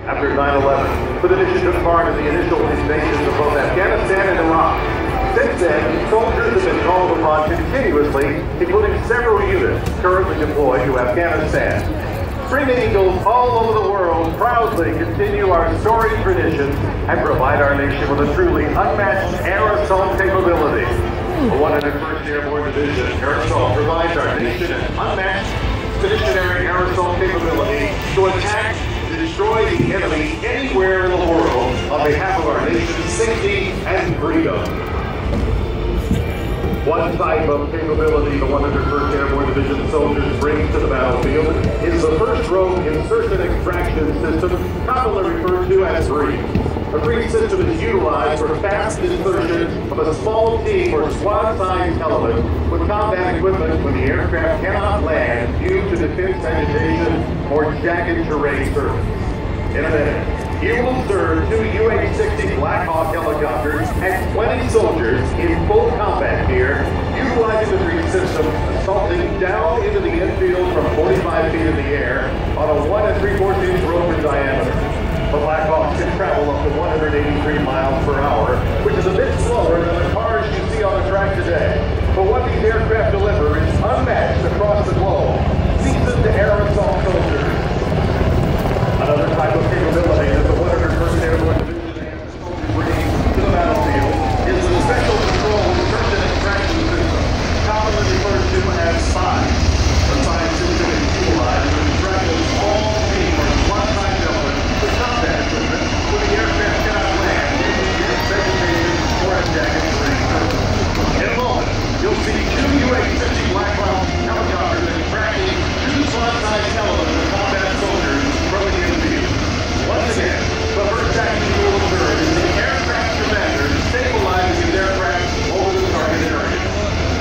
After 9/11, the division took part in the initial invasions of both Afghanistan and Iraq. Since then, soldiers have been called upon continuously, including several units currently deployed to Afghanistan. Screaming Eagles all over the world proudly continue our storied traditions and provide our nation with a truly unmatched air assault capability. The 101st Airborne Division Air Assault provides our nation an unmatched expeditionary air assault capability to attack and destroy the enemy anywhere in the world on behalf of our nation's safety and freedom. One type of capability the 101st Airborne Division soldiers bring to the battlefield is the first row insertion extraction system, commonly referred to as BREEZE. The BREEZE system is utilized for fast insertion of a small team or squad-sized element with combat equipment when the aircraft cannot land due to defense agitation or jagged terrain surface. In a minute, you will observe 2 UH-60 Black Hawk helicopters and 20 soldiers in full combat gear, utilizing the BREEZE system, assaulting down into the infield from 45 feet in the air on a 1 3/4 inch rotor diameter. The Black Hawks can travel up to 183 miles per hour, which is a bit slower than the cars you see on the track today. But what these aircraft deliver is unmatched across the globe. Seasoned air assault soldiers. Another type of capability that the 101st Airborne Division and the soldiers bring to the battlefield is the Special Control Search and Extraction System, commonly referred to as SPY. The SPY system is utilized to extract a small team or squad-sized element with combat equipment when the aircraft cannot land due to dense vegetation or a jagged terrain surface. In a moment, you'll see 2 UH-60 Black Hawk helicopters extracting 2 squad-sized elements of combat soldiers from the infield. Once again, the first action you will observe is the aircraft commander stabilizing his aircraft over the target area.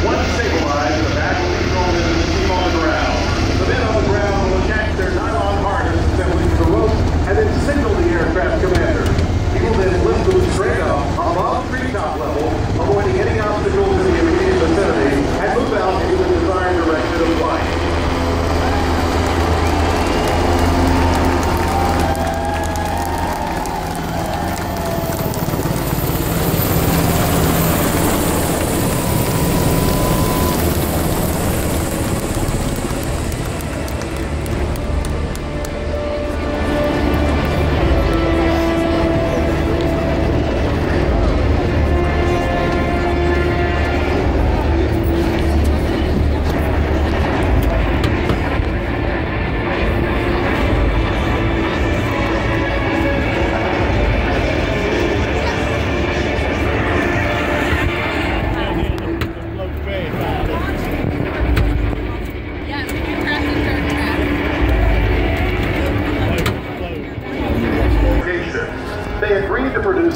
Once stabilized, the bag will be thrown into the team on the ground. The men on the ground will attach their nylon harness assembly to the rope and then signal the aircraft commander. He will then lift them straight up above treetop level, avoiding any obstacles in the immediate vicinity, and move out into the desired direction of flight.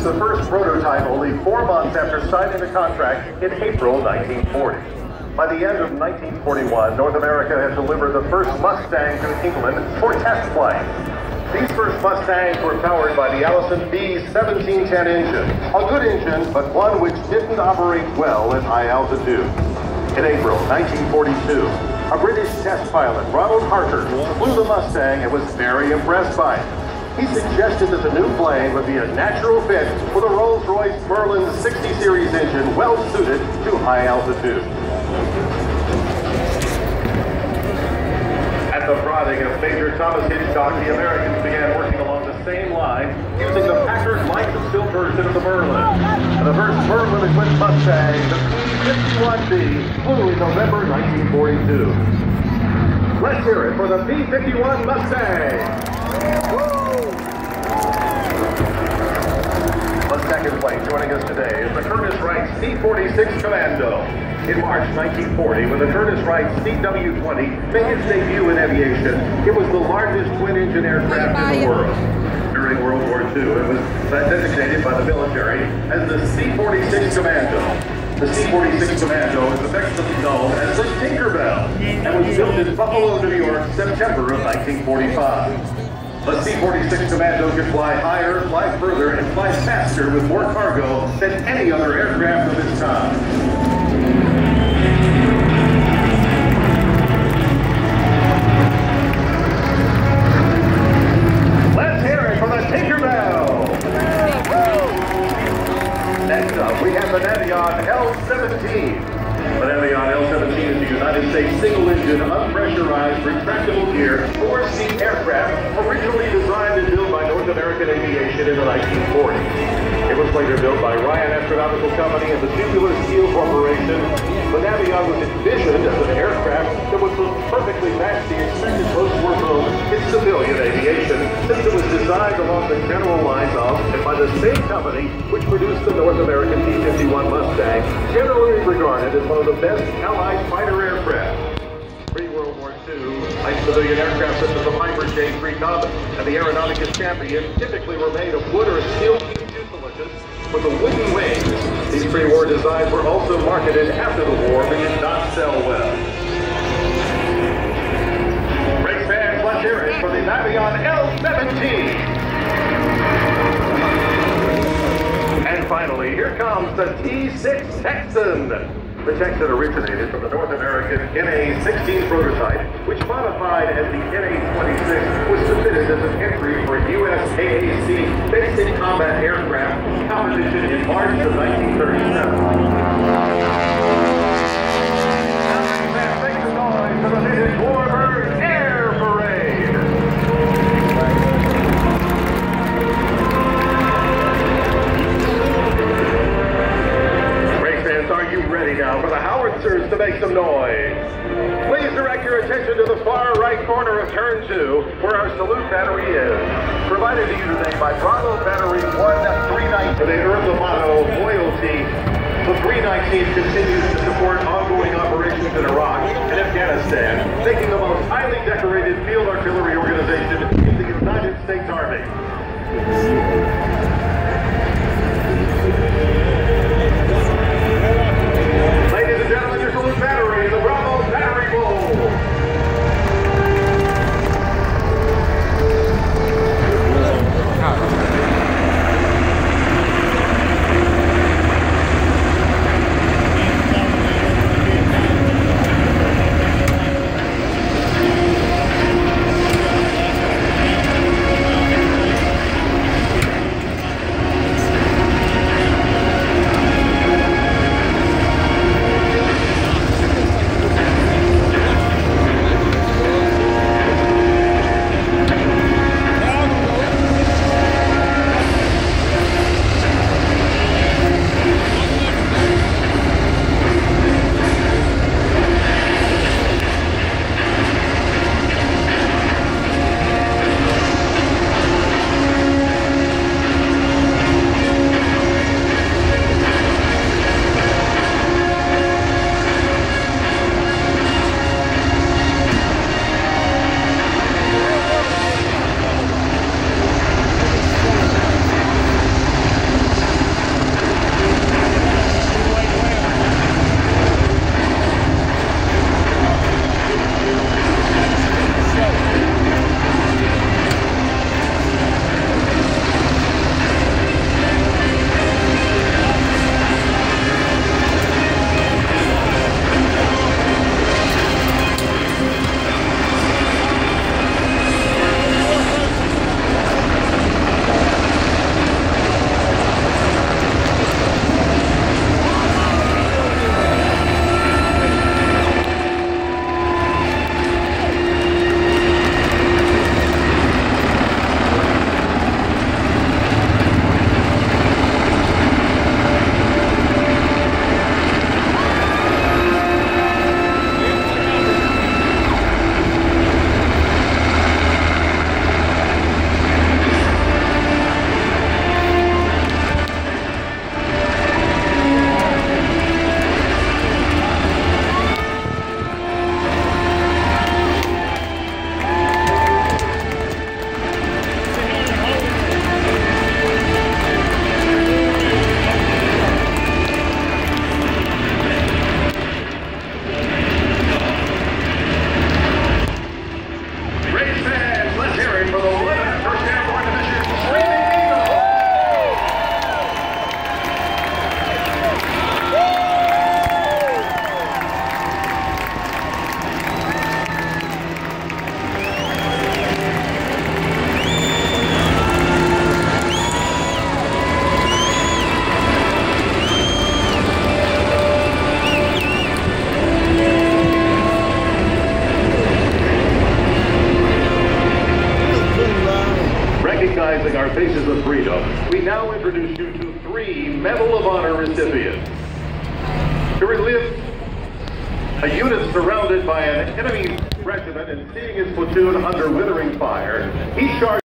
The first prototype only 4 months after signing the contract in April 1940. By the end of 1941, North America had delivered the first Mustang to England for test flight. These first Mustangs were powered by the Allison B1710 engine, a good engine, but one which didn't operate well at high altitude. In April 1942, a British test pilot, Ronald Harker, flew the Mustang and was very impressed by it. He suggested that the new plane would be a natural fit with a Rolls-Royce Merlin 60 Series engine well suited to high altitude. At the prodding of Major Thomas Hitchcock, the Americans began working along the same line using the Packard light distilled version of the Merlin. And the first Merlin-equipped Mustang, the P-51B, flew in November 1942. Let's hear it for the P-51 Mustang! The second plane joining us today is the Curtiss Wright C-46 Commando. In March 1940, when the Curtiss Wright CW-20 made its debut in aviation, it was the largest twin-engine aircraft in the world. During World War II, it was designated by the military as the C-46 Commando. The C-46 Commando is affectionately known as the Tinkerbell and was built in Buffalo, New York, September of 1945. The C-46 Commando can fly higher, fly further, and fly faster with more cargo than any other aircraft of its time. Let's hear it for the operation in the 1940s. It was later built by Ryan Astronautical Company and the Tubular Steel Corporation. The Navion was envisioned as an aircraft that would perfectly match the expected post-war growth in civilian aviation, since it was designed along the general lines of and by the same company which produced the North American T-51 Mustang, generally regarded as one of the best Allied fighter aircraft. Pre-World War II, light civilian aircraft such as the Piper J3 Cub and the Aeronautica Champion typically were made of wood or steel fuselages with a wooden wing. These pre-war designs were also marketed after the war, but did not sell well. Race fans, let's hear it for the Navion L-17. And finally, here comes the T6 Texan. The Texan originated from the North American NA-16 prototype, which modified as the NA-26 was submitted as an entry for USAAC Basic Combat Aircraft competition in March of 1937. Now, make the noise for the Native Warbird Air Parade! Are you ready now for the howitzers to make some noise? Please direct your attention to the far right corner of Turn 2, where our salute battery is. Provided to you today by Bravo Battery 1-319. They earned the motto, loyalty. The 319 continues to support ongoing operations in Iraq and Afghanistan, making the most highly decorated field artillery organization in the United States Army. Ladies and gentlemen, your salute battery, the Bravo Battery Bowl. symbolizing our faces of freedom, we now introduce you to 3 Medal of Honor recipients. To relive a unit surrounded by an enemy regiment and seeing his platoon under withering fire, he charged